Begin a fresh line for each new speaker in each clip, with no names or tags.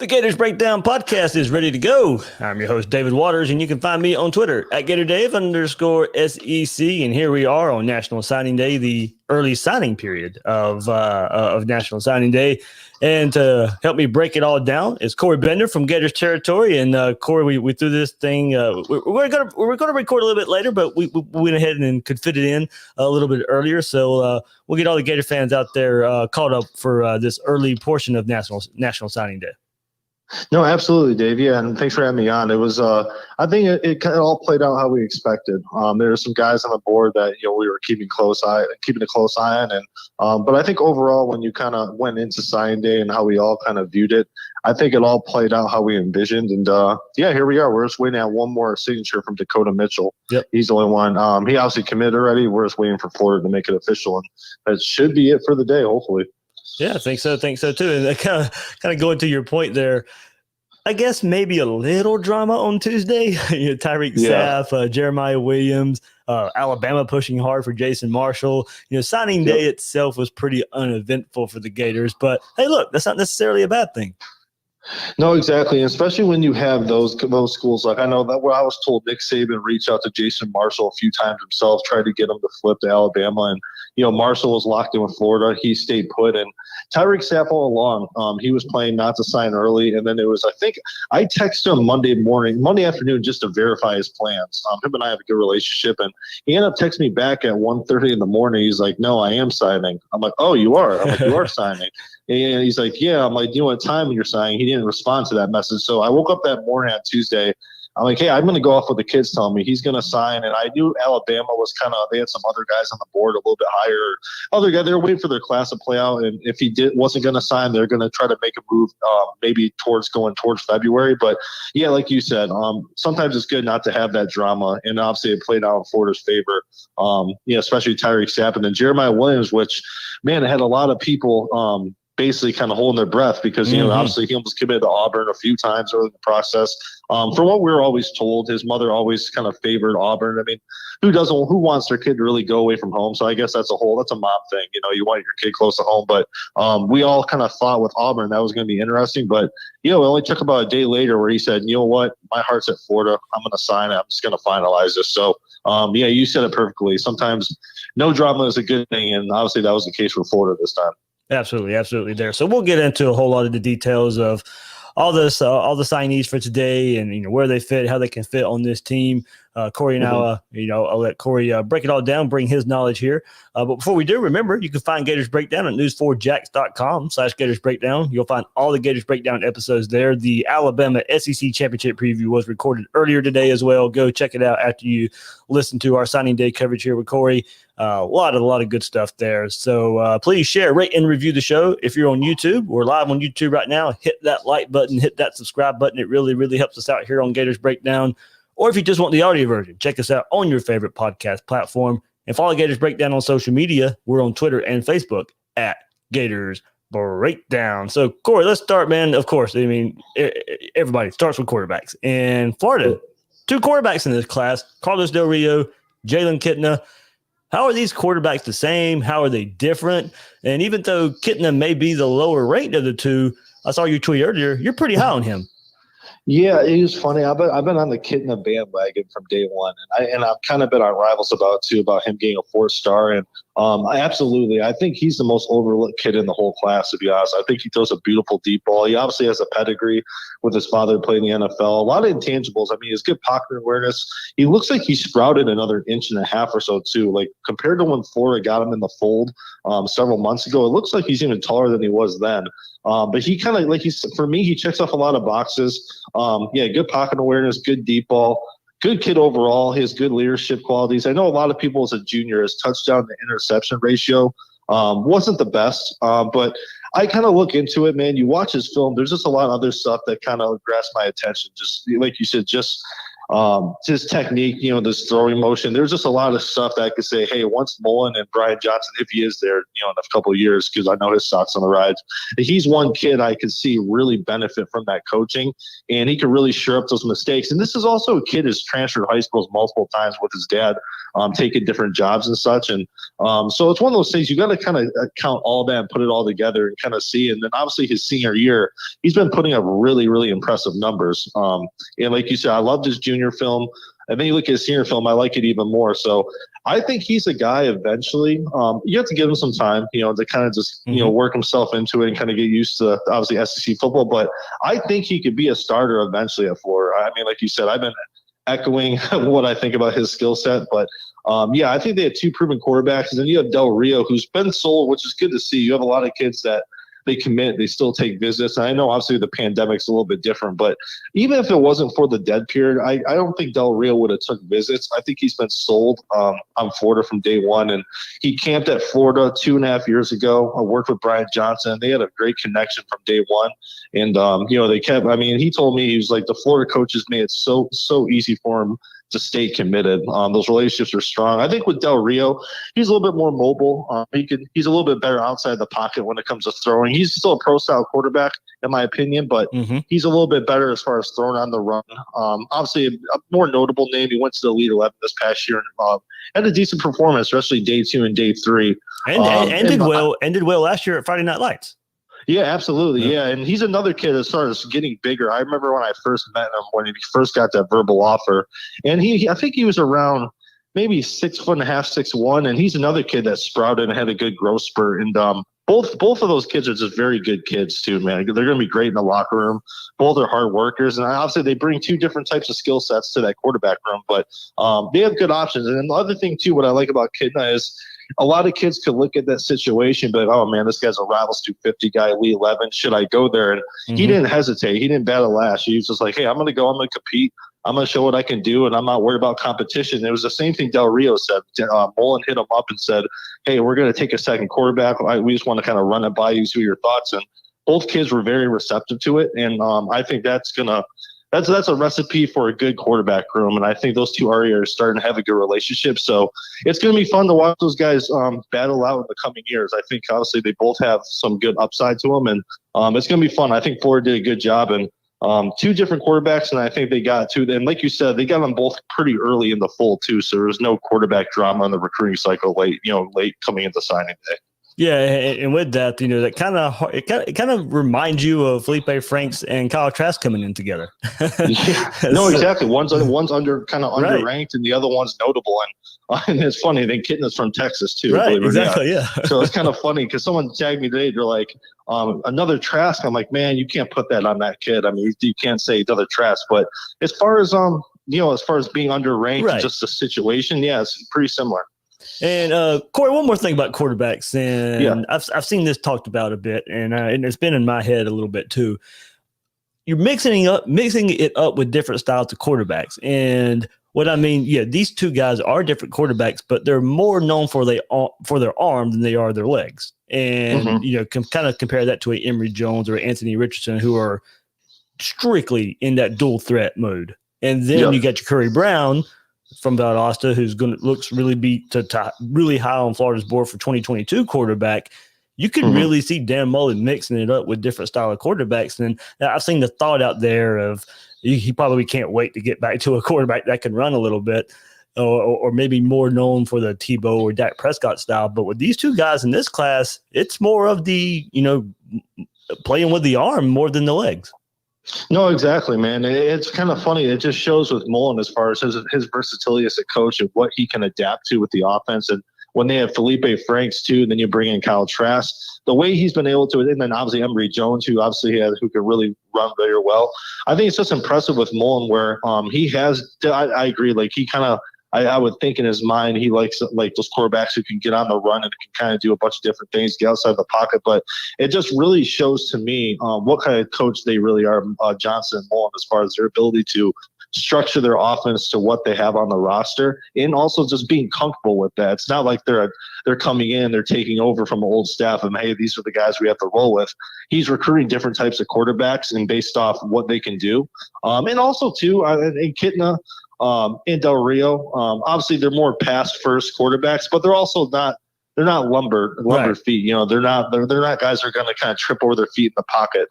The Gators Breakdown podcast is ready to go. I'm your host, David Waters, and you can find me on Twitter at GatorDave_SEC. And here we are on National Signing Day, the early signing period of National Signing Day. And to help me break it all down is Corey Bender from Gators Territory. And Corey, we threw this thing. We're gonna record a little bit later, but we went ahead and could fit it in a little bit earlier. So we'll get all the Gator fans out there caught up for this early portion of National Signing Day.
No, absolutely, Dave. Yeah, and thanks for having me on. It was, I think it kind of all played out how we expected. There were some guys on the board that we were keeping a close eye on, and but I think overall, when you kind of went into signing day and how we all kind of viewed it, I think it all played out how we envisioned. And yeah, here we are. We're just waiting on one more signature from Dakota Mitchell. Yep. He's the only one. He obviously committed already. We're just waiting for Florida to make it official, and that should be it for the day, hopefully.
Yeah, I think so too. And kind of going to your point there, I guess maybe a little drama on Tuesday. Tyreek Sapp, Jeremiah Williams, Alabama pushing hard for Jason Marshall. Signing day itself was pretty uneventful for the Gators. But hey, look, that's not necessarily a bad thing.
No, exactly. Especially when you have those schools. Like I know that what I was told, Nick Saban reached out to Jason Marshall a few times himself, tried to get him to flip to Alabama. And, Marshall was locked in with Florida. He stayed put. And Tyreek Sapp all along, he was playing not to sign early. And then it was, I think, I texted him Monday afternoon just to verify his plans. Him and I have a good relationship. And he ended up texting me back at 1:30 in the morning. He's like, no, I am signing. I'm like, oh, you are? I'm like, you are signing. And he's like, yeah. I'm like, do you know what time you're signing? He didn't respond to that message. So I woke up that morning on Tuesday. I'm like, hey, I'm going to go off what the kids tell me. He's going to sign. And I knew Alabama was they had some other guys on the board a little bit higher. Other guys, they were waiting for their class to play out. And if he wasn't going to sign, they're going to try to make a move maybe going towards February. But yeah, like you said, sometimes it's good not to have that drama. And obviously it played out in Florida's favor, especially Tyreek Sapp. And then Jeremiah Williams, which, man, it had a lot of people basically kind of holding their breath because, obviously he almost committed to Auburn a few times early in the process. From what we were always told, his mother always kind of favored Auburn. I mean, who wants their kid to really go away from home? So I guess that's a mom thing. You want your kid close to home. But we all kind of thought with Auburn that was going to be interesting. But, it only took about a day later where he said, you know what, my heart's at Florida. I'm going to sign it. I'm just going to finalize this. So, yeah, you said it perfectly. Sometimes no drama is a good thing. And obviously that was the case for Florida this time.
Absolutely there. So we'll get into a whole lot of the details of all the signees for today and where they fit, how they can fit on this team. Corey and I'll let Corey break it all down, bring his knowledge here. But before we do, remember, you can find Gators Breakdown at news4jax.com/Gators Breakdown. You'll find all the Gators Breakdown episodes there. The Alabama SEC Championship preview was recorded earlier today as well. Go check it out after you listen to our signing day coverage here with Corey. A lot of good stuff there. So please share, rate, and review the show. If you're on YouTube, we're live on YouTube right now. Hit that like button, hit that subscribe button. It really, really helps us out here on Gators Breakdown. Or if you just want the audio version, check us out on your favorite podcast platform. And follow Gators Breakdown on social media. We're on Twitter and Facebook at Gators Breakdown. So, Corey, let's start, man. Of course, I mean, everybody starts with quarterbacks. And Florida, 2 quarterbacks in this class, Carlos Del Rio, Jalen Kitna. How are these quarterbacks the same? How are they different? And even though Kitna may be the lower ranked of the two, I saw your tweet earlier, you're pretty high on him.
Yeah, it was funny. I've been on the Kitna bandwagon from day one, and I've kind of been on Rivals about him getting a 4-star. And I think he's the most overlooked kid in the whole class. To be honest, I think he throws a beautiful deep ball. He obviously has a pedigree with his father playing the NFL. A lot of intangibles. I mean, his good pocket awareness. He looks like he sprouted another 1.5 inches or so too. Like compared to when Florida got him in the fold several months ago, it looks like he's even taller than he was then. But he kind of for me, he checks off a lot of boxes. Good pocket awareness, good deep ball, good kid overall. He has good leadership qualities. I know a lot of people as a junior, his touchdown to interception ratio wasn't the best, but I kind of look into it, man. You watch his film. There's just a lot of other stuff that kind of grasps my attention. Just like you said, his technique, this throwing motion. There's just a lot of stuff that I could say, hey, once Mullen and Brian Johnson, if he is there, in a couple of years, because I know his stock's on the rise, he's one kid I could see really benefit from that coaching, and he could really shore up those mistakes. And this is also a kid who's transferred high schools multiple times with his dad, taking different jobs and such. And so it's one of those things you got to kind of count all that and put it all together and kind of see. And then obviously his senior year, he's been putting up really, really impressive numbers. And like you said, I loved his junior film. And then you look at his senior film, I like it even more. So I think he's a guy eventually. You have to give him some time, to kind of just, work himself into it and kind of get used to, obviously, SEC football. But I think he could be a starter eventually at Florida. I mean, like you said, I've been echoing what I think about his skill set. But, I think they had two proven quarterbacks. And then you have Del Rio, who's been sold, which is good to see. You have a lot of kids that they commit, they still take visits. And I know obviously the pandemic's a little bit different, but even if it wasn't for the dead period, I don't think Del Rio would have took visits. I think he's been sold on Florida from day one. And he camped at Florida 2.5 years ago. I worked with Brian Johnson. They had a great connection from day one. And, they kept, he told me, he was like, the Florida coaches made it so easy for him to stay committed. Those relationships are strong. I think with Del Rio, he's a little bit more mobile. He's a little bit better outside the pocket when it comes to throwing. He's still a pro-style quarterback, in my opinion, but he's a little bit better as far as throwing on the run. Obviously, a more notable name. He went to the Elite 11 this past year and had a decent performance, especially day 2 and day 3.
And did well last year at Friday Night Lights.
Yeah, absolutely. Yeah. And he's another kid as far as getting bigger. I remember when I first met him, when he first got that verbal offer, and I think he was around maybe 6'5", 6'1", and he's another kid that sprouted and had a good growth spurt. And both of those kids are just very good kids too, man. They're going to be great in the locker room. Both are hard workers, and obviously they bring two different types of skill sets to that quarterback room, but they have good options. And then the other thing too, what I like about Kidna is a lot of kids could look at that situation and be like, oh, man, this guy's a Rivals 250 guy, Elite 11. Should I go there? And he didn't hesitate. He didn't bat a lash. He was just like, hey, I'm going to go. I'm going to compete. I'm going to show what I can do, and I'm not worried about competition. It was the same thing Del Rio said. Mullen hit him up and said, hey, we're going to take a second quarterback. We just want to kind of run it by you, see your thoughts. And both kids were very receptive to it. And I think that's a recipe for a good quarterback room. And I think those two already are starting to have a good relationship. So it's going to be fun to watch those guys battle out in the coming years. I think obviously they both have some good upside to them, and it's going to be fun. I think Florida did a good job, and two different quarterbacks, and I think they got two. And like you said, they got them both pretty early in the fold too. So there was no quarterback drama in the recruiting cycle late coming into signing day.
Yeah, and with that, that kind of reminds you of Felipe Franks and Kyle Trask coming in together.
Yeah. No, exactly. One's under kind of underranked, and the other one's notable. And it's funny. They Kitna's from Texas too.
Right, exactly. Yeah.
So it's kind of funny because someone tagged me today. They're like, another Trask. I'm like, man, you can't put that on that kid. I mean, you can't say another Trask. But as far as being underranked, and just the situation, yeah, it's pretty similar.
And Corey, one more thing about quarterbacks, and I've seen this talked about a bit, and it's been in my head a little bit too. You're mixing it up with different styles of quarterbacks, and what I mean, these two guys are different quarterbacks, but they're more known for their arm than they are their legs, and kind of compare that to a Emory Jones or Anthony Richardson, who are strictly in that dual threat mode, and then you got your Curry Brown from Valdosta, who's looks really really high on Florida's board for 2022 quarterback. You can really see Dan Mullen mixing it up with different style of quarterbacks. And I've seen the thought out there of he probably can't wait to get back to a quarterback that can run a little bit, or maybe more known for the Tebow or Dak Prescott style. But with these two guys in this class, it's more of the playing with the arm more than the legs.
No, exactly, man. It's kind of funny. It just shows with Mullen as far as his versatility as a coach and what he can adapt to with the offense. And when they have Felipe Franks too, and then you bring in Kyle Trask, the way he's been able to, and then obviously Emory Jones, who can really run very well. I think it's just impressive with Mullen where he has. I agree. Like he kind of. I would think in his mind he likes like those quarterbacks who can get on the run and can kind of do a bunch of different things, get outside the pocket. But it just really shows to me what kind of coach they really are, Johnson and Mullen, as far as their ability to structure their offense to what they have on the roster, and also just being comfortable with that. It's not like they're coming in, they're taking over from an old staff and, hey, these are the guys we have to roll with. He's recruiting different types of quarterbacks and based off what they can do. And also, too, in Kitna and Del Rio, obviously they're more pass-first quarterbacks, but they're also not – they're not lumber
right.
feet. They're not guys that are going to kind of trip over their feet in the pocket.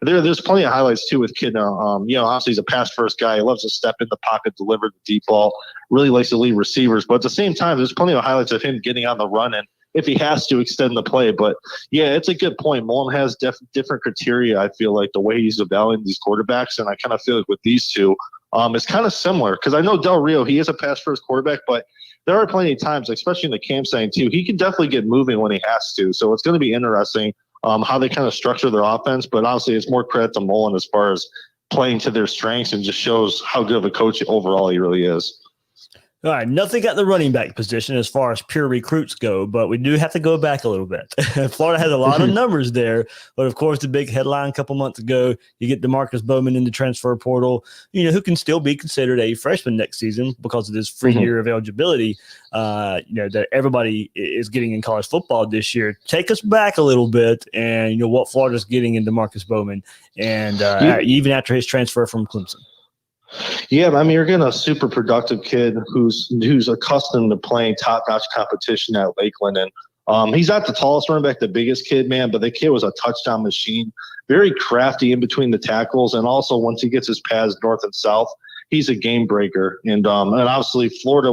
There's plenty of highlights too with Kidna. Obviously he's a pass first guy. He loves to step in the pocket, deliver the deep ball, really likes to lead receivers. But at the same time, there's plenty of highlights of him getting on the run and if he has to extend the play. But yeah, it's a good point. Mullen has different criteria. I feel like the way he's evaluating these quarterbacks, and I kind of feel like with these two, it's kind of similar because I know Del Rio, he is a pass first quarterback, but there are plenty of times, especially in the campsite too, he can definitely get moving when he has to. So it's going to be interesting how they kind of structure their offense. But obviously, it's more credit to Mullen as far as playing to their strengths and just shows how good of a coach overall he really is.
All right, nothing at the running back position as far as pure recruits go, but we do have to go back a little bit. Florida has a lot of numbers there, but of course, the big headline a couple months ago, you get Demarcus Bowman in the transfer portal, who can still be considered a freshman next season because of this free year of eligibility, that everybody is getting in college football this year. Take us back a little bit and, what Florida's getting in Demarcus Bowman and even after his transfer from Clemson.
Yeah, I mean, you're getting a super productive kid who's accustomed to playing top-notch competition at Lakeland. And he's not the tallest running back, the biggest kid, man, but the kid was a touchdown machine, very crafty in between the tackles. And also once he gets his paths north and south, he's a game breaker. And obviously Florida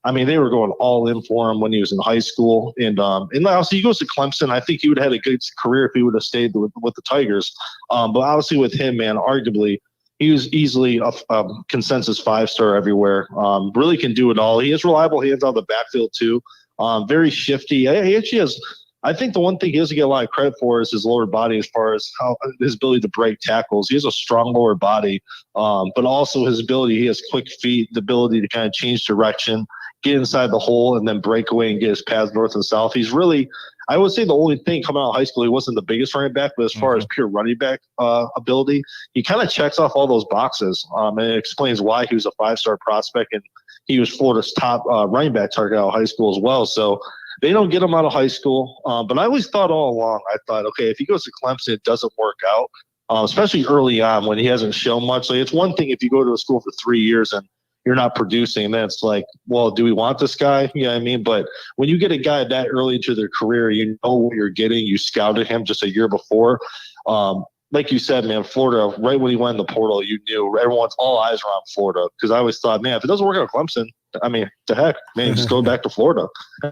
they were going all in for him when he was in high school. And obviously he goes to Clemson. I think he would have had a good career if he would have stayed with the Tigers. But obviously with him, man, arguably – he was easily a consensus 5-star everywhere. Really can do it all. He has reliable hands out of the backfield too. Very shifty. He actually has. I think the one thing he doesn't get a lot of credit for is his lower body, as far as how his ability to break tackles. He has a strong lower body, but also his ability. He has quick feet, the ability to kind of change direction, get inside the hole, and then break away and get his paths north and south. He's really. I would say the only thing coming out of high school, he wasn't the biggest running back, but as far as pure running back ability, he kind of checks off all those boxes. And it explains why he was a 5-star prospect and he was Florida's top running back target out of high school as well. So they don't get him out of high school. But I always thought all along, okay, if he goes to Clemson, it doesn't work out, especially early on when he hasn't shown much. Like, it's one thing if you go to a school for 3 years and you're not producing, and then it's like, well, do we want this guy? You know what I mean? But when you get a guy that early into their career, you know what you're getting. You scouted him just a year before. Like you said, man, Florida, right when he went in the portal, you knew everyone's all eyes around Florida. Because I always thought, man, if it doesn't work out at Clemson, I mean, the heck, man, just go back to Florida.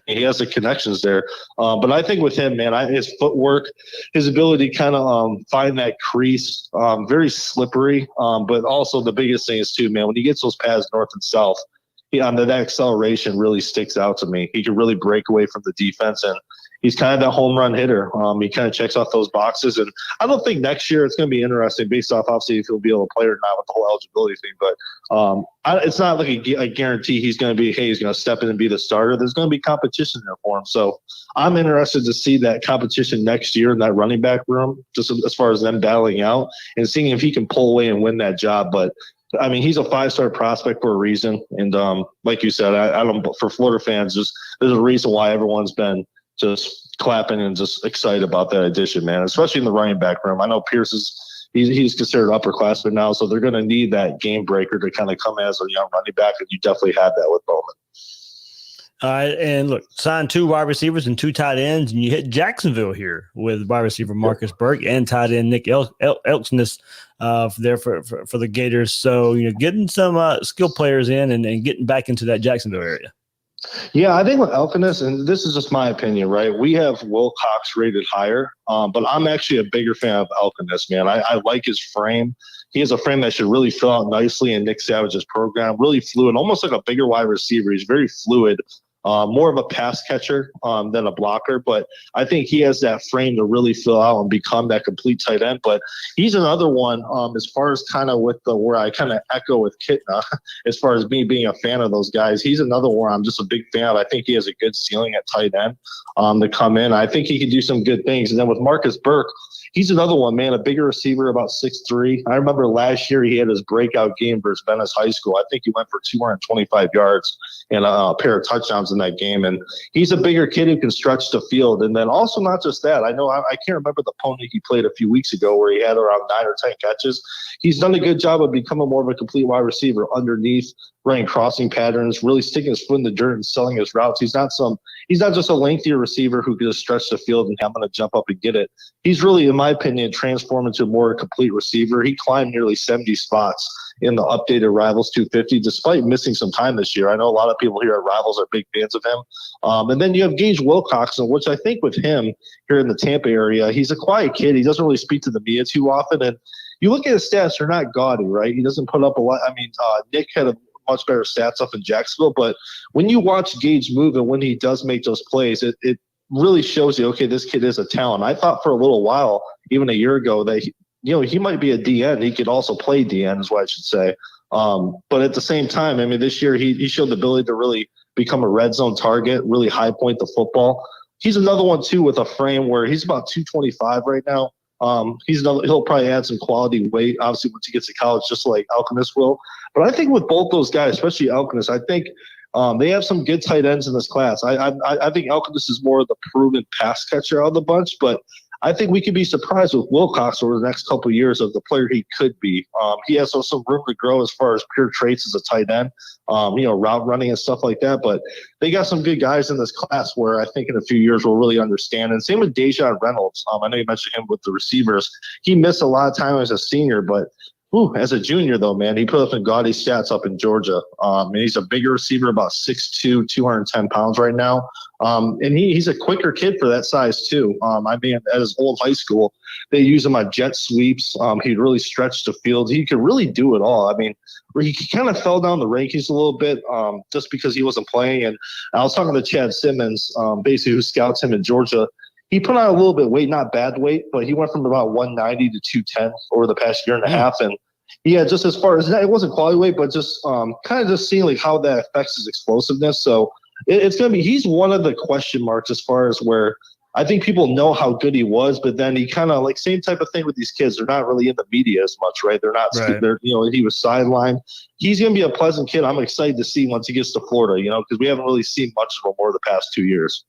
He has the connections there. But I think with him, man, his footwork, his ability to kind of find that crease, very slippery. But also the biggest thing is, too, man, when he gets those paths north and south, that acceleration really sticks out to me. He can really break away from the defense, and he's kind of that home run hitter. He kind of checks off those boxes. And I don't think next year it's going to be interesting based off, obviously, if he'll be able to play or not with the whole eligibility thing. But it's not like a guarantee he's going to be, hey, he's going to step in and be the starter. There's going to be competition there for him. So I'm interested to see that competition next year in that running back room, just as far as them battling out and seeing if he can pull away and win that job. But I mean, he's a 5-star prospect for a reason. And like you said, I don't, for Florida fans, there's a reason why everyone's been just clapping and just excited about that addition, man, especially in the running back room. I know Pierce he's considered upperclassman now, so they're going to need that game breaker to kind of come as a young running back, and you definitely have that with Bowman.
All right, and look, signed 2 wide receivers and 2 tight ends, and you hit Jacksonville here with wide receiver Marcus Burke and tight end Nick Elksness there for the Gators. So, getting some skill players in and getting back into that Jacksonville area.
Yeah, I think with Elksness, and this is just my opinion, right? We have Wilcox rated higher, but I'm actually a bigger fan of Elksness, man. I like his frame. He has a frame that should really fill out nicely in Nick Savage's program. Really fluid, almost like a bigger wide receiver. He's very fluid. more of a pass catcher than a blocker, but I think he has that frame to really fill out and become that complete tight end. But he's another one as far as kind of with where I kind of echo with Kitna, as far as me being a fan of those guys. He's another one I'm just a big fan of. I think he has a good ceiling at tight end to come in. I think he can do some good things. And then with Marcus Burke, he's another one, man, a bigger receiver, about 6'3". I remember last year he had his breakout game versus Venice High School. I think he went for 225 yards and a pair of touchdowns in that game. And he's a bigger kid who can stretch the field. And then also not just that, I know I can't remember the opponent he played a few weeks ago where he had around 9 or 10 catches. He's done a good job of becoming more of a complete wide receiver underneath, running crossing patterns, really sticking his foot in the dirt and selling his routes. He's not just a lengthier receiver who can just stretch the field and I'm going to jump up and get it. He's really, in my opinion, transformed into a more complete receiver. He climbed nearly 70 spots in the updated Rivals 250, despite missing some time this year. I know a lot of people here at Rivals are big fans of him. And then you have Gage Wilcoxon, which I think with him here in the Tampa area, he's a quiet kid. He doesn't really speak to the media too often. And you look at his stats, they're not gaudy, right? He doesn't put up a lot. I mean, Nick had a much better stats up in Jacksonville, but when you watch Gage move and when he does make those plays, it really shows you, okay, this kid is a talent. I thought for a little while, even a year ago, that he might be a DN. He could also play DN, is what I should say. But at the same time, I mean, this year he showed the ability to really become a red zone target, really high point the football. He's another one too with a frame where he's about 225 right now. He'll probably add some quality weight, obviously, once he gets to college, just like Alchemist will. But I think with both those guys, especially Alchemist, I think they have some good tight ends in this class. I think Alchemist is more of the proven pass catcher out of the bunch, but I think we could be surprised with Wilcox over the next couple of years of the player he could be. He has some room to grow as far as pure traits as a tight end, route running and stuff like that. But they got some good guys in this class where I think in a few years we'll really understand. And same with Dejan Reynolds. I know you mentioned him with the receivers. He missed a lot of time as a senior, but as a junior, though, man, he put up some gaudy stats up in Georgia. And he's a bigger receiver, about 6'2", 210 pounds right now. And he's a quicker kid for that size, too. I mean, at his old high school, they use him on jet sweeps. He'd really stretch the field. He could really do it all. I mean, he kind of fell down the rankings a little bit just because he wasn't playing. And I was talking to Chad Simmons, basically who scouts him in Georgia. He put on a little bit of weight, not bad weight, but he went from about 190 to 210 over the past year and a half. And yeah, just as far as that, it wasn't quality weight, but just kind of just seeing like how that affects his explosiveness. So it's going to be, he's one of the question marks as far as where I think people know how good he was, but then he kind of like same type of thing with these kids. They're not really in the media as much, right? They're not, They're, he was sidelined. He's going to be a pleasant kid. I'm excited to see once he gets to Florida, because we haven't really seen much of him over the past 2 years.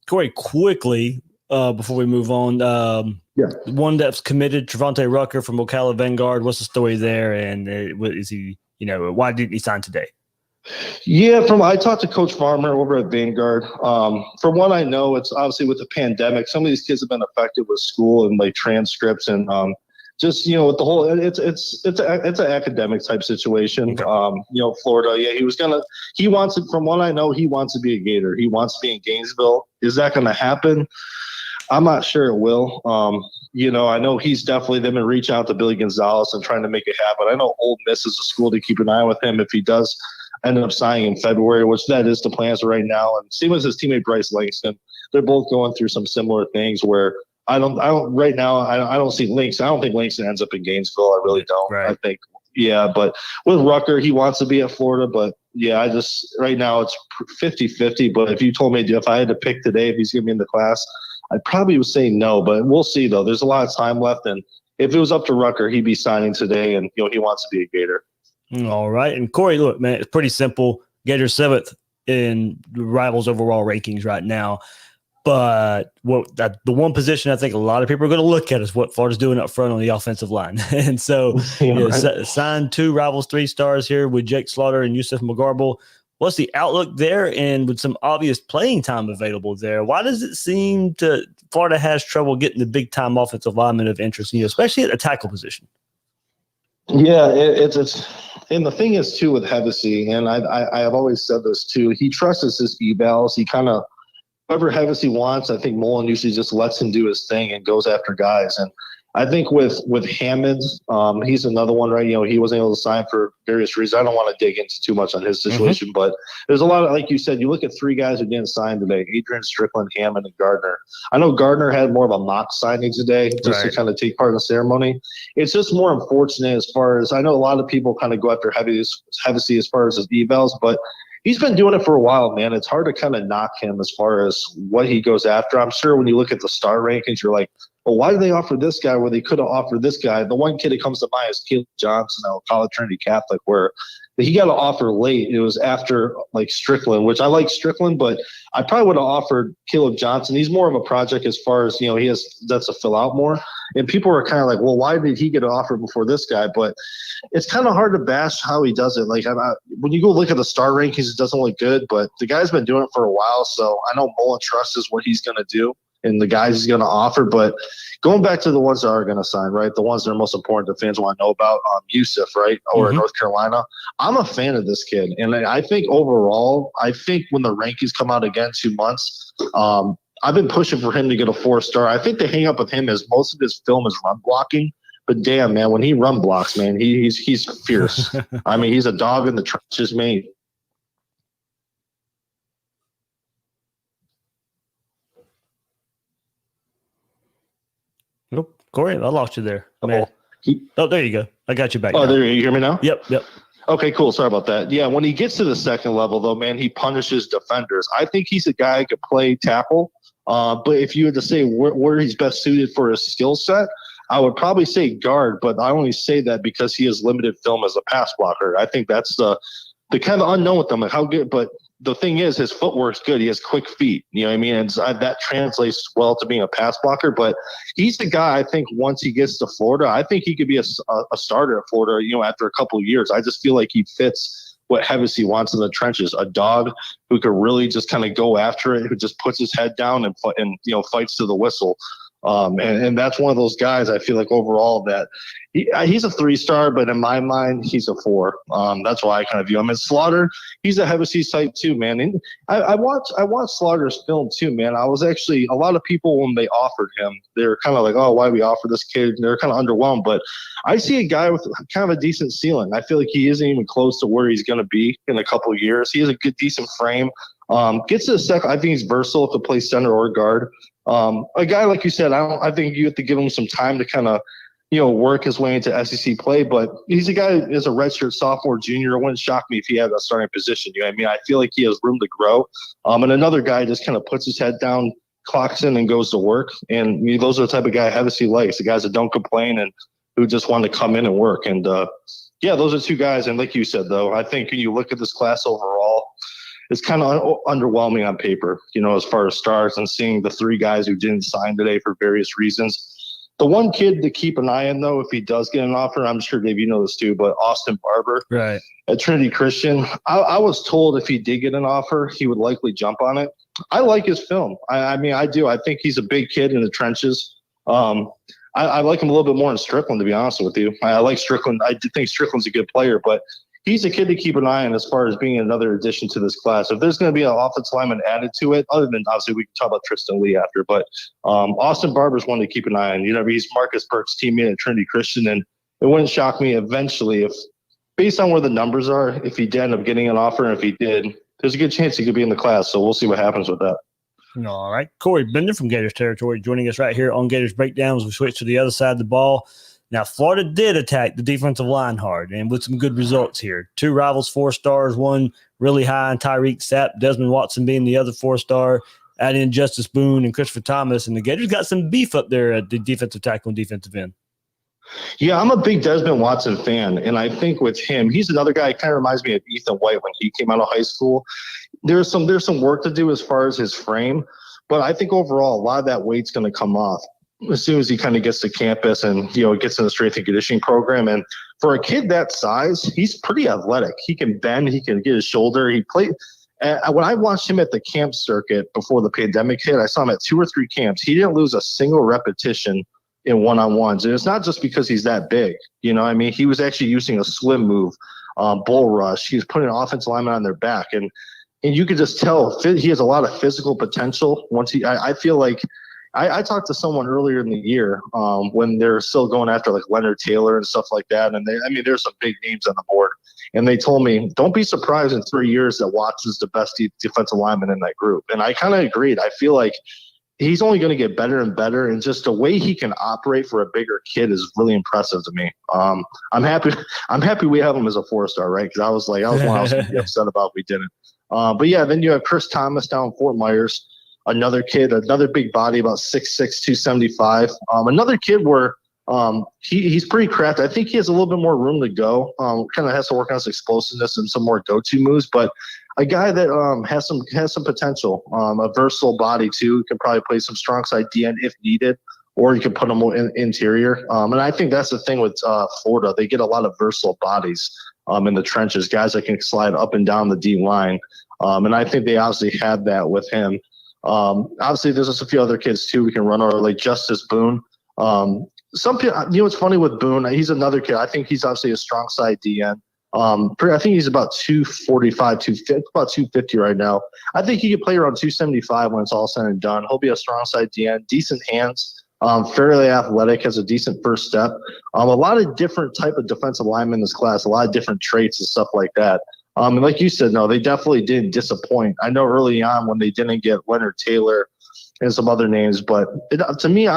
Corey, quickly, before we move on, one that's committed, Trevante Rucker from Ocala Vanguard. What's the story there? And is he, why didn't he sign today?
Yeah, I talked to Coach Farmer over at Vanguard. From what I know, it's obviously with the pandemic, some of these kids have been affected with school and like transcripts and just with the whole it's an academic type situation. Okay. Florida, he wants it. From what I know, he wants to be a Gator. He wants to be in Gainesville. Is that going to happen? I'm not sure it will. I know they've been reaching out to Billy Gonzalez and trying to make it happen. I know Ole Miss is a school to keep an eye on with him if he does end up signing in February, which that is the plans right now. And same as his teammate Bryce Langston, they're both going through some similar things where I don't see Langston. I don't think Langston ends up in Gainesville. I really don't. Right. I think, but with Rucker, he wants to be at Florida, but right now it's 50-50. But if you told me if I had to pick today if he's going to be in the class, I probably would say no, but we'll see though. There's a lot of time left, and if it was up to Rucker, he'd be signing today, and he wants to be a Gator.
All right, and Corey, look, man, it's pretty simple. Gators 7th in the Rivals overall rankings right now, but the one position I think a lot of people are going to look at is what Florida's doing up front on the offensive line, and so signed 2 Rivals 3-stars here with Jake Slaughter and Yusuf McGarble. What's the outlook there? And with some obvious playing time available there, why does it seem Florida has trouble getting the big time offensive lineman of interest, especially at the tackle position?
Yeah, it's and the thing is too with Hevesy, and I have always said this too. He trusts his evals. He kind of whoever Hevesy wants. I think Mullen usually just lets him do his thing and goes after guys. And I think with Hammond, he's another one, right? He wasn't able to sign for various reasons. I don't want to dig into too much on his situation, but there's a lot of, like you said, you look at 3 guys who didn't sign today: Adrian, Strickland, Hammond, and Gardner. I know Gardner had more of a mock signing today just to kind of take part in the ceremony. It's just more unfortunate as far as I know a lot of people kind of go after Hevesy as far as his evals, but he's been doing it for a while, man. It's hard to kind of knock him as far as what he goes after. I'm sure when you look at the star rankings, you're like, well, why did they offer this guy where they could have offered this guy? The one kid that comes to mind is Caleb Johnson out of College Trinity Catholic, where he got an offer late. It was after like Strickland, which I like Strickland, but I probably would have offered Caleb Johnson. He's more of a project as far as, that's to fill out more. And people are kind of like, well, why did he get an offer before this guy? But it's kind of hard to bash how he does it. Like when you go look at the star rankings, it doesn't look good, but the guy's been doing it for a while. So I know Mullen trusts what he's going to do and the guys he's going to offer. But going back to the ones that are going to sign, right, the ones that are most important that fans want to know about, Yusuf, right, or North Carolina, I'm a fan of this kid. And I think overall, when the rankings come out again 2 months, I've been pushing for him to get a 4-star. I think the hang up with him is most of his film is run blocking. But damn, man, when he run blocks, man, he's fierce. I mean, he's a dog in the trenches, man.
Nope, Corey, I lost you there. Man. There you go. I got you back.
Oh, there you hear me now?
Yep.
Okay, cool. Sorry about that. Yeah, when he gets to the second level, though, man, he punishes defenders. I think he's a guy who could play tackle. But if you had to say where he's best suited for his skill set, I would probably say guard, but I only say that because he has limited film as a pass blocker. I think that's the kind of unknown with him, like how good. But the thing is, his footwork's good. He has quick feet. You know what I mean? And that translates well to being a pass blocker. But he's the guy, I think, once he gets to Florida, I think he could be a starter at Florida, after a couple of years. I just feel like he fits what Hevesy wants in the trenches, a dog who could really just kind of go after it, who just puts his head down and fights to the whistle. And that's one of those guys I feel like overall that he's a 3-star, but in my mind, he's a 4. That's why I kind of view him. And Slaughter, he's a Hevesy type too, man. And I watched Slaughter's film too, man. I was actually, a lot of people when they offered him, they're kind of like, oh, why we offer this kid? And they're kind of underwhelmed. But I see a guy with kind of a decent ceiling. I feel like he isn't even close to where he's going to be in a couple of years. He has a good, decent frame. Gets to the second. I think he's versatile to play center or guard. A guy like you said, I think you have to give him some time to kind of, work his way into SEC play. But he's a guy as a redshirt sophomore, junior. It wouldn't shock me if he had a starting position. You know what I mean? I feel like he has room to grow. And another guy just kind of puts his head down, clocks in, and goes to work. And those are the type of guy Hevesy likes. The guys that don't complain and who just want to come in and work. And yeah, those are 2 guys. And like you said, though, I think when you look at this class overall, it's kind of underwhelming on paper, as far as stars and seeing the 3 guys who didn't sign today for various reasons. The one kid to keep an eye on, though, if he does get an offer, I'm sure, Dave, you know this too, but Austin Barber at Trinity Christian, I was told if he did get an offer, he would likely jump on it. I like his film. I mean, I do. I think he's a big kid in the trenches. I like him a little bit more in Strickland, to be honest with you. I like Strickland. I think Strickland's a good player, but he's a kid to keep an eye on as far as being another addition to this class. If there's going to be an offensive lineman added to it, other than obviously we can talk about Tristan Lee after, but Austin Barber's one to keep an eye on. He's Marcus Burke's teammate at Trinity Christian, and it wouldn't shock me eventually if, based on where the numbers are, if he did end up getting an offer, and if he did, there's a good chance he could be in the class. So we'll see what happens with that.
All right. Corey Bender from Gators Territory joining us right here on Gators Breakdowns. We switch to the other side of the ball. Now, Florida did attack the defensive line hard and with some good results here. 2 rivals, 4 stars, one really high on Tyreek Sapp, Desmond Watson being the other 4-star, adding in Justice Boone and Christopher Thomas. And the Gators got some beef up there at the defensive tackle and defensive end.
Yeah, I'm a big Desmond Watson fan, and I think with him, he's another guy. It kind of reminds me of Ethan White when he came out of high school. There's some work to do as far as his frame, but I think overall a lot of that weight's going to come off as soon as he kind of gets to campus and gets in the strength and conditioning program. And for a kid that size, he's pretty athletic. He can bend, he can get his shoulder. He played. When I watched him at the camp circuit before the pandemic hit, I saw him at 2 or 3 camps. He didn't lose a single repetition in one-on-ones. And it's not just because he's that big. I mean, he was actually using a slim move, bull rush. He was putting an offensive lineman on their back. And you could just tell he has a lot of physical potential. I feel like I talked to someone earlier in the year when they're still going after like Leonard Taylor and stuff like that. And there's some big names on the board. And they told me, don't be surprised in 3 years that Watson's the best defensive lineman in that group. And I kind of agreed. I feel like he's only going to get better and better. And just the way he can operate for a bigger kid is really impressive to me. I'm happy we have him as a 4-star, right? Because I was one I was going to be upset about if we didn't. But yeah, then you have Chris Thomas down in Fort Myers. Another kid, another big body, about 6'6", 275. Another kid where he's pretty crafty. I think he has a little bit more room to go. Kind of has to work on his explosiveness and some more go-to moves, but a guy that has some potential. A versatile body too. Can probably play some strong side DN if needed, or you can put him in interior. And I think that's the thing with Florida. They get a lot of versatile bodies in the trenches, guys that can slide up and down the D line. And I think they obviously had that with him. Obviously, there's just a few other kids too we can run over, like Justice Boone. Some people, what's funny with Boone, he's another kid. I think he's obviously a strong side DN. I think he's about 245, 250, about 250 right now. I think he could play around 275 when it's all said and done. He'll be a strong side DN, decent hands, fairly athletic, has a decent first step. A lot of different type of defensive linemen in this class, a lot of different traits and stuff like that. And like you said, no, they definitely didn't disappoint. I know early on when they didn't get Leonard Taylor and some other names, but to me,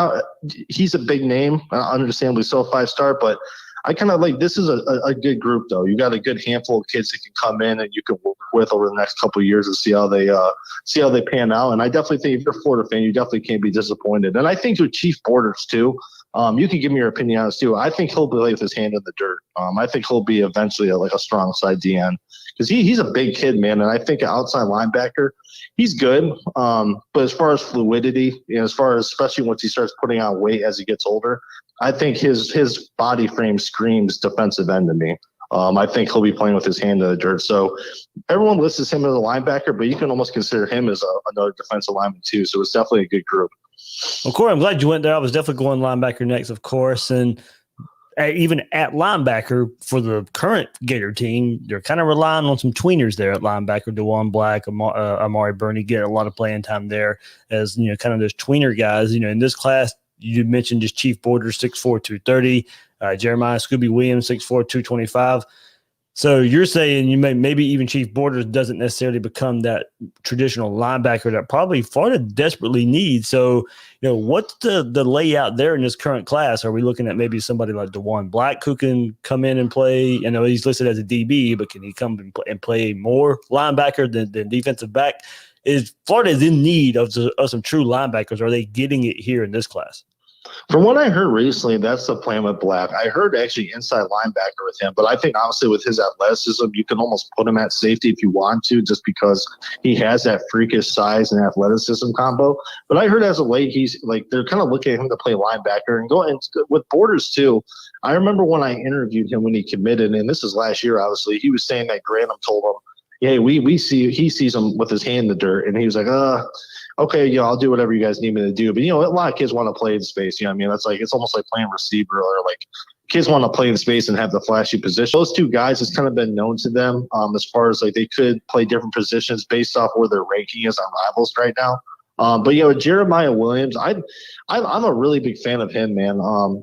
he's a big name, understandably so, 5-star, but I kind of like this is a good group, though. You got a good handful of kids that can come in and you can work with over the next couple of years and see how they pan out. And I definitely think if you're a Florida fan, you definitely can't be disappointed. And I think with Chief Borders, too, you can give me your opinion on this, too. I think he'll play with his hand in the dirt. I think he'll be eventually a strong side DN. Because he's a big kid, man, and I think an outside linebacker, he's good. But as far as fluidity, as far as especially once he starts putting on weight as he gets older, I think his body frame screams defensive end to me. I think he'll be playing with his hand in the dirt. So everyone lists him as a linebacker, but you can almost consider him as another defensive lineman too. So it's definitely a good group.
Well, Corey, I'm glad you went there. I was definitely going linebacker next, of course, and even at linebacker for the current Gator team, they're kind of relying on some tweeners there at linebacker. DeJuan Black, Amari Burney get a lot of playing time there as, kind of those tweener guys. In this class, you mentioned just Chief Borders, 6'4", 230, Jeremiah Scooby Williams, 6'4", 225. So you're saying maybe even Chief Borders doesn't necessarily become that traditional linebacker that probably Florida desperately needs. So, what's the layout there in this current class? Are we looking at maybe somebody like DeJuan Black who can come in and play? I know he's listed as a DB, but can he come and play more linebacker than defensive back? Is Florida in need of some true linebackers? Are they getting it here in this class?
From what I heard recently, that's the plan with Black. I heard actually inside linebacker with him, but I think honestly with his athleticism, you can almost put him at safety if you want to, just because he has that freakish size and athleticism combo. But I heard as of late, he's like they're kind of looking at him to play linebacker and go. And with Borders too, I remember when I interviewed him when he committed, and this is last year, obviously, he was saying that Grantham told him, "Hey, he sees him with his hand in the dirt," and he was like, okay, I'll do whatever you guys need me to do. But, a lot of kids want to play in space. That's like, it's almost like playing receiver, or like kids want to play in space and have the flashy position. Those two guys, it's kind of been known to them as far as like they could play different positions based off where their ranking is on Rivals right now. But with Jeremiah Williams, I'm a really big fan of him, man,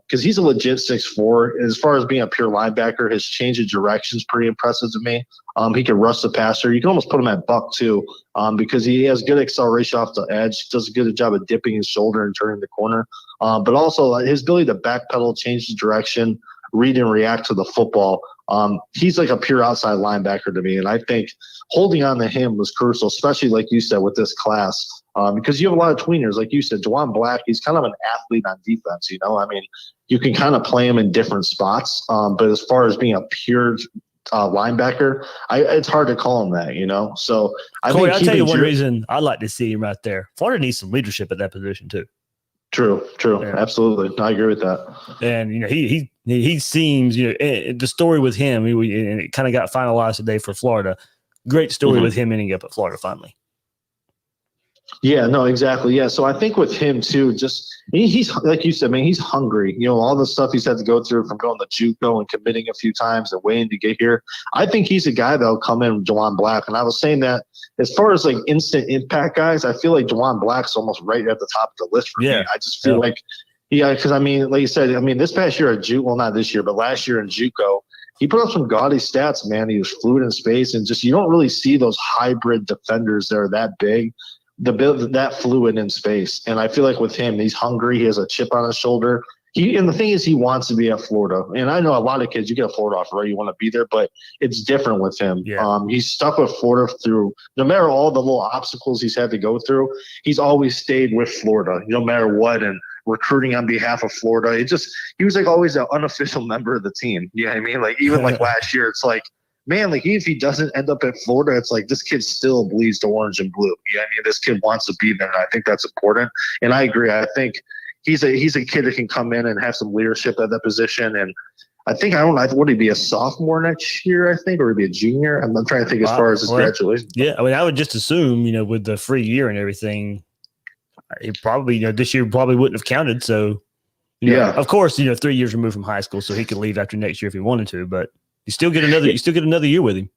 because he's a legit 6'4". As far as being a pure linebacker, his change of direction is pretty impressive to me. He can rush the passer. You can almost put him at buck too, because he has good acceleration off the edge, does a good job of dipping his shoulder and turning the corner. But also his ability to backpedal, change the direction, read and react to the football. He's like a pure outside linebacker to me, and I think holding on to him was crucial, especially like you said with this class. Because you have a lot of tweeners, like you said, DeJuan Black, he's kind of an athlete on defense, you can kind of play him in different spots. But as far as being a pure linebacker, it's hard to call him that, So
Corey, I'll tell you one reason I'd like to see him right there. Florida needs some leadership at that position too. True.
Yeah. Absolutely. I agree with that.
And, he seems, the story with him, and it kind of got finalized today for Florida. Great story with him ending up at Florida finally.
Yeah, no, exactly. Yeah. So I think with him too, just he's like you said, man, he's hungry. All the stuff he's had to go through from going to JUCO and committing a few times and waiting to get here. I think he's a guy that'll come in with Jawan Black. And I was saying that as far as like instant impact guys, I feel like Jawan Black's almost right at the top of the list for me. I just feel like, because I mean, like you said, I mean, this past year at JUCO, well, not this year, but last year in JUCO, he put up some gaudy stats, man. He was fluid in space, and just you don't really see those hybrid defenders that are that big, that fluid in space. And I feel like with him, he's hungry. He has a chip on his shoulder. And the thing is, he wants to be at Florida. And I know a lot of kids, you get a Florida offer, right? You want to be there, but it's different with him.
Yeah.
He's stuck with Florida through, no matter all the little obstacles he's had to go through, he's always stayed with Florida, no matter what. And recruiting on behalf of Florida, he was like always an unofficial member of the team. You know what I mean? Like even like last year, it's like, man, like if he doesn't end up at Florida, it's like this kid still bleeds the orange and blue. You know what I mean? This kid wants to be there, and I think that's important. And I agree. I think he's a kid that can come in and have some leadership at that position. And I think would he be a sophomore next year? I think, or would he be a junior? I'm trying to think as far as his graduation.
Yeah, I mean, I would just assume, with the free year and everything, he probably, this year probably wouldn't have counted. So, of course, 3 years removed from high school, so he could leave after next year if he wanted to. But you still get another year with him.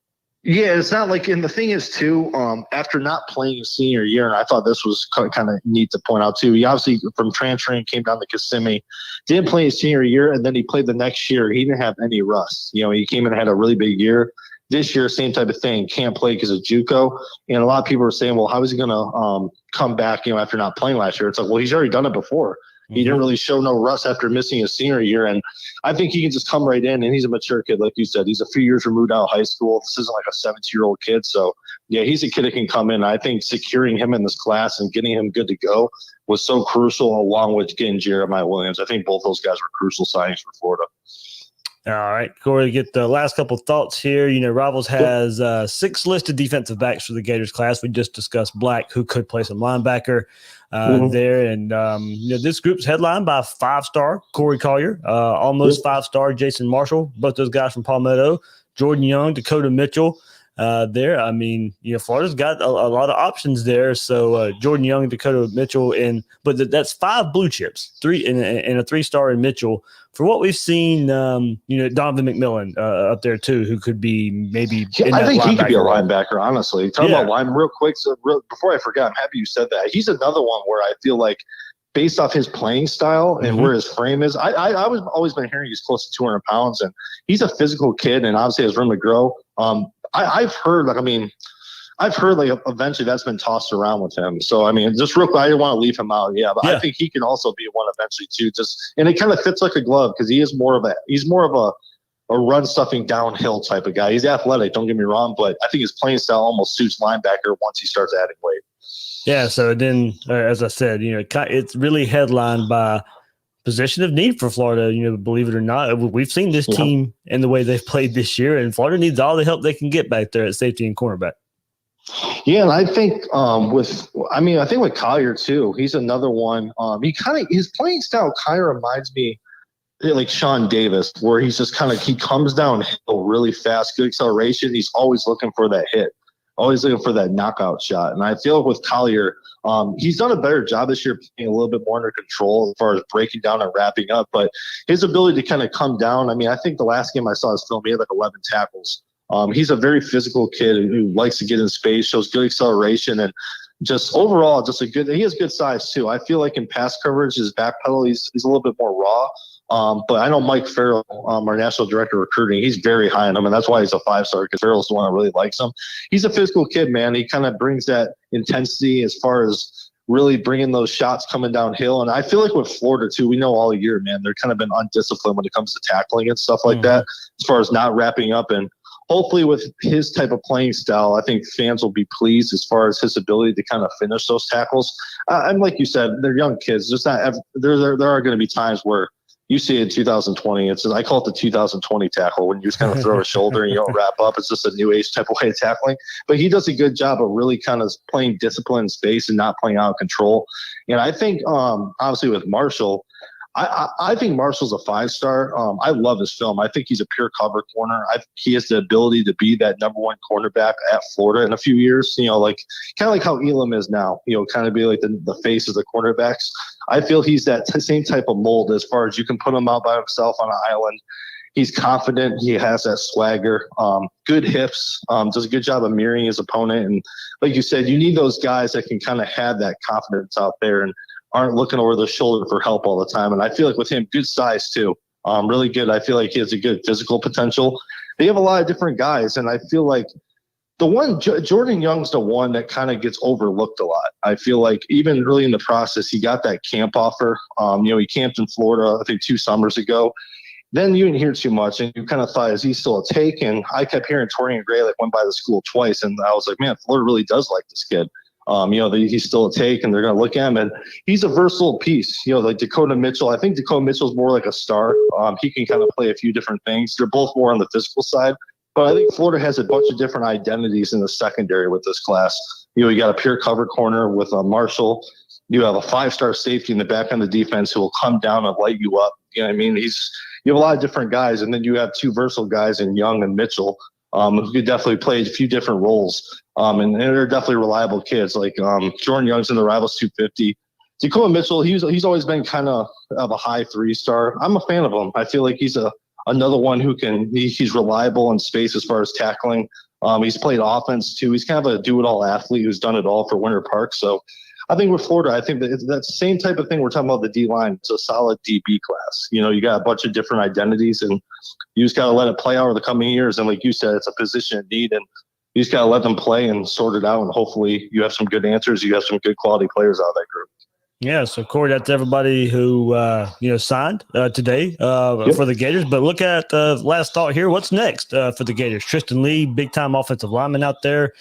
Yeah, it's not like, and the thing is too, after not playing his senior year, and I thought this was kind of neat to point out too. He obviously from transferring came down to Kissimmee, didn't play his senior year, and then he played the next year. He didn't have any rust. He came in and had a really big year. This year, same type of thing. Can't play because of JUCO, and a lot of people are saying, well, how is he going to come back? After not playing last year, it's like, well, he's already done it before. He didn't really show no rust after missing his senior year. And I think he can just come right in, and he's a mature kid. Like you said, he's a few years removed out of high school. This isn't like a 17-year-old kid. So, yeah, he's a kid that can come in. I think securing him in this class and getting him good to go was so crucial, along with getting Jeremiah Williams. I think both those guys were crucial signings for Florida.
All right, Corey, get the last couple of thoughts here. Rivals has 6 listed defensive backs for the Gators class. We just discussed Black, who could play some linebacker there. And, this group's headlined by 5-star Corey Collier, almost 5-star Jason Marshall, both those guys from Palmetto, Jordan Young, Dakota Mitchell there. I mean, Florida's got a lot of options there. So Jordan Young, Dakota Mitchell, but that's 5 blue chips, 3 and a 3-star in Mitchell. For what we've seen, Donovan McMillan up there too, who could be maybe.
I think he could be a linebacker, honestly. Talking about line real quick. So before I forget, I'm happy you said that. He's another one where I feel like, based off his playing style and where his frame is, I was always been hearing he's close to 200 pounds, and he's a physical kid, and obviously has room to grow. I've heard eventually that's been tossed around with him. So, I mean, just real quick, I didn't want to leave him out. Yeah, but I think he can also be one eventually too. And it kind of fits like a glove because he's more of a run stuffing downhill type of guy. He's athletic, don't get me wrong, but I think his playing style almost suits linebacker once he starts adding weight.
Yeah. So then, as I said, it's really headlined by position of need for Florida. Believe it or not, we've seen this team and the way they've played this year, and Florida needs all the help they can get back there at safety and cornerback.
Yeah, and I think with Collier too, he's another one. His playing style kind of reminds me like Sean Davis, where he's just he comes downhill really fast, good acceleration. He's always looking for that hit, always looking for that knockout shot. And I feel like with Collier, he's done a better job this year, being a little bit more under control as far as breaking down and wrapping up. But his ability to kind of come down, I think the last game I saw his film, he had like 11 tackles. He's a very physical kid who likes to get in space, shows good acceleration, and just overall, he has good size too. I feel like in pass coverage, his back pedal, he's a little bit more raw. But I know Mike Farrell, our national director of recruiting, he's very high on him, and that's why he's a 5-star, because Farrell's the one that really likes him. He's a physical kid, man. He kind of brings that intensity as far as really bringing those shots coming downhill. And I feel like with Florida too, we know all year, man, they're kind of been undisciplined when it comes to tackling and stuff like that, as far as not wrapping up. And hopefully with his type of playing style, I think fans will be pleased as far as his ability to kind of finish those tackles. And like you said, they're young kids. There are going to be times where you see it in 2020. I call it the 2020 tackle, when you just kind of throw a shoulder and you don't wrap up. It's just a new age type of way of tackling. But he does a good job of really kind of playing discipline in space and not playing out of control. And I think, obviously with Marshall, I think Marshall's a 5-star. I love his film. I think he's a pure cover corner. He has the ability to be that number 1 cornerback at Florida in a few years. Like kind of like how Elam is now. Kind of be like the face of the cornerbacks. I feel he's that same type of mold as far as you can put him out by himself on an island. He's confident. He has that swagger, good hips, does a good job of mirroring his opponent. And like you said, you need those guys that can kind of have that confidence out there and aren't looking over their shoulder for help all the time. And I feel like with him, good size too, really good. I feel like he has a good physical potential. They have a lot of different guys, and I feel like the one Jordan Young's the one that kind of gets overlooked a lot. I feel like even early in the process, he got that camp offer. He camped in Florida, I think 2 summers ago. Then you didn't hear too much, and you kind of thought, is he still a take? And I kept hearing Torian Gray went by the school twice, and I was like, man, Florida really does like this kid. He's still a take, and they're going to look at him, and he's a versatile piece. Like Dakota Mitchell. I think Dakota Mitchell's more like a star. He can kind of play a few different things. They're both more on the physical side, but I think Florida has a bunch of different identities in the secondary with this class. You got a pure cover corner with Marshall. You have a 5-star safety in the back end of the defense who will come down and light you up. You know what I mean? You have a lot of different guys, and then you have 2 versatile guys in Young and Mitchell who could definitely play a few different roles. And they're definitely reliable kids. Like Jordan Young's in the Rivals 250. Dakota Mitchell, he's always been kind of a high 3-star. I'm a fan of him. I feel like he's another one who he's reliable in space as far as tackling. He's played offense too. He's kind of a do-it-all athlete who's done it all for Winter Park. So I think with Florida, I think that that's the same type of thing we're talking about the D-line. It's a solid DB class. You got a bunch of different identities, and you just got to let it play out over the coming years. And like you said, it's a position in need, and you just got to let them play and sort it out. And hopefully you have some good answers. You have some good quality players out of that group.
Yeah, so Corey, that's everybody who signed today for the Gators. But look at last thought here. What's next for the Gators? Tristan Lee, big-time offensive lineman out there,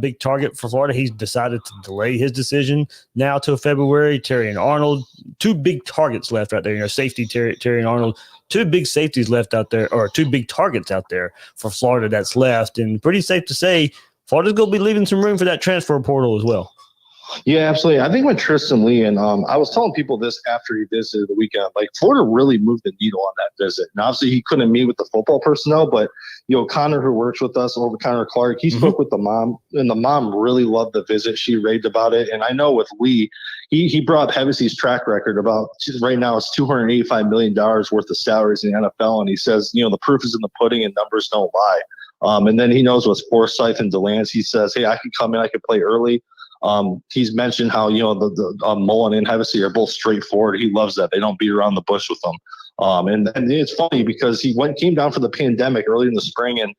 big target for Florida. He's decided to delay his decision now till February. Terry and Arnold, 2 big targets left right there. Safety Terry and Arnold, 2 big safeties left out there, or 2 big targets out there for Florida that's left. And pretty safe to say Florida's going to be leaving some room for that transfer portal as well.
Yeah, absolutely. I think when Tristan Lee, and I was telling people this after he visited the weekend, like Florida really moved the needle on that visit. And obviously he couldn't meet with the football personnel, but Connor, who works with us, over Connor Clark, he spoke with the mom, and the mom really loved the visit. She raved about it. And I know with Lee, he brought up Hevesey's track record about right now it's $285 million worth of salaries in the NFL. And he says, the proof is in the pudding and numbers don't lie. And then he knows what's Forsyth and Delance. He says, hey, I can come in, I can play early. He's mentioned how, the Mullen and Hevesey are both straightforward. He loves that. They don't beat around the bush with them. And it's funny because he came down for the pandemic early in the spring, and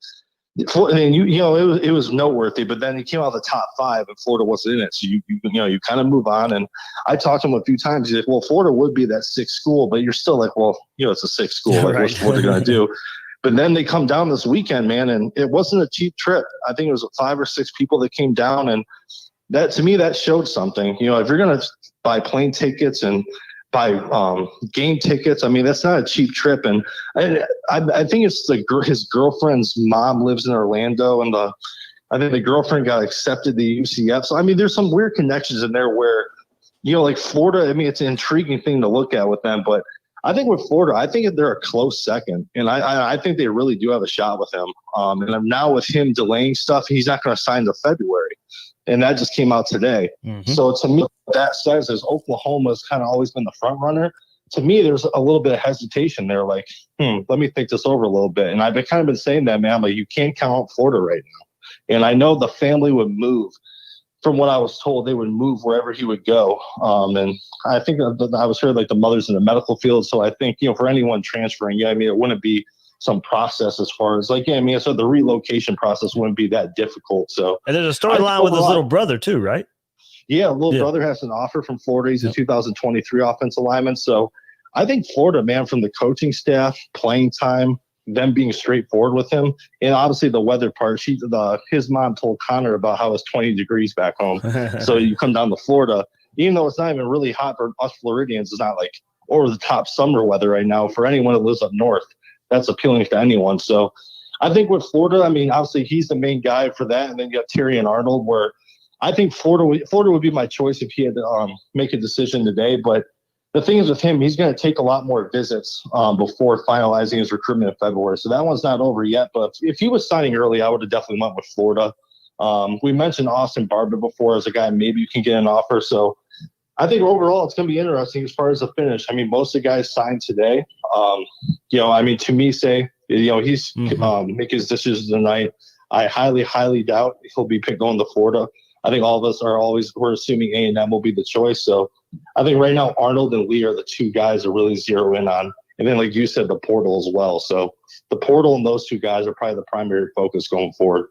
it was noteworthy, but then he came out of the top 5 and Florida wasn't in it. So you kind of move on. And I talked to him a few times. He's like, well, Florida would be that 6th school, but you're still like, well, it's a 6th school. Like, what's Florida going to do? But then they come down this weekend, man, and it wasn't a cheap trip. I think it was 5 or 6 people that came down, and that, to me, that showed something. If you're going to buy plane tickets and buy game tickets, I mean, that's not a cheap trip. And I think it's his girlfriend's mom lives in Orlando, and I think the girlfriend got accepted to UCF. So, I mean, there's some weird connections in there where, like Florida, I mean, it's an intriguing thing to look at with them. But I think with Florida, I think they're a close second. And I think they really do have a shot with him. And now with him delaying stuff, he's not going to sign until February. And that just came out today. So to me, what that says is Oklahoma's kind of always been the front runner. To me, there's a little bit of hesitation there. Like, let me think this over a little bit. And I've kind of been saying that, man, like you can't count out Florida right now. And I know the family would move. From what I was told, they would move wherever he would go. And I think I was heard like the mother's in the medical field. So I think, for anyone transferring, I mean, it wouldn't be some process as far as so the relocation process wouldn't be that difficult. So, and
there's a storyline with his little brother too, right?
Yeah. Brother has an offer from Florida. He's a 2023 offensive lineman. So I think Florida, man, from the coaching staff, playing time, them being straightforward with him, and obviously the weather part. His mom told Connor about how it's 20 degrees back home. So you come down to Florida, even though it's not even really hot for us Floridians, it's not like over the top summer weather right now. For anyone that lives up north, that's appealing to anyone. So I think with Florida, I mean, obviously he's the main guy for that. And then you have Terry and Arnold, where I think Florida would be my choice if he had to make a decision today. But the thing is with him, he's going to take a lot more visits before finalizing his recruitment in February. So that one's not over yet. But if he was signing early, I would have definitely went with Florida. We mentioned Austin Barber before as a guy maybe you can get an offer. So I think overall it's going to be interesting as far as the finish. I mean, most of the guys signed today. To me, he's make his decisions tonight. I highly, highly doubt he'll be going to Florida. I think all of us we're assuming A&M will be the choice. So I think right now Arnold and Lee are the two guys to really zero in on. And then, like you said, the portal as well. So the portal and those two guys are probably the primary focus going forward.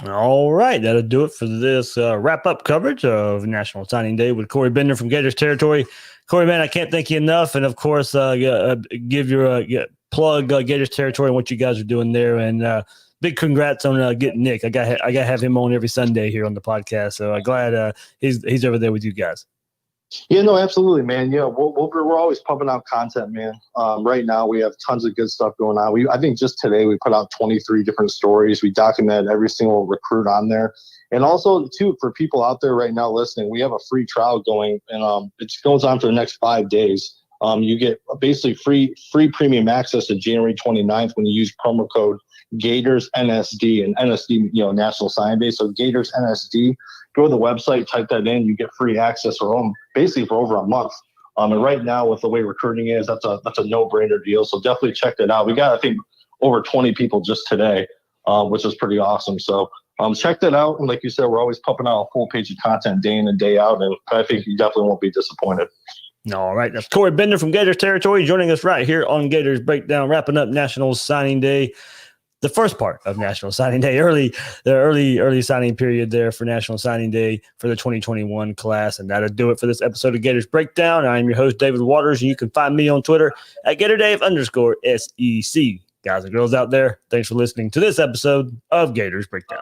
All right, that'll do it for this wrap-up coverage of National Signing Day with Corey Bender from Gators Territory. Corey, man, I can't thank you enough, and of course, give your plug Gators Territory and what you guys are doing there, and big congrats on getting Nick. I got to have him on every Sunday here on the podcast, so I'm glad he's over there with you guys.
Yeah, no, absolutely, man. Yeah, we're always pumping out content, man. Right now, we have tons of good stuff going on. I think just today we put out 23 different stories. We documented every single recruit on there. And also, too, for people out there right now listening, we have a free trial going, and it goes on for the next 5 days. You get basically free premium access to January 29th when you use promo code Gators NSD, and NSD, National Signing Day. So Gators NSD. Go to the website, type that in, you get free access for over a month. And right now, with the way recruiting is, that's a no-brainer deal. So definitely check that out. We got, I think, over 20 people just today, which is pretty awesome. So check that out. And like you said, we're always pumping out a full page of content day in and day out. And I think you definitely won't be disappointed.
All right. That's Corey Bender from Gators Territory joining us right here on Gators Breakdown, wrapping up National Signing Day. The first part of National Signing Day, the early signing period there for National Signing Day for the 2021 class. And that'll do it for this episode of Gators Breakdown. I'm your host, David Waters, and you can find me on Twitter at GatorDave_SEC. Guys and girls out there, thanks for listening to this episode of Gators Breakdown.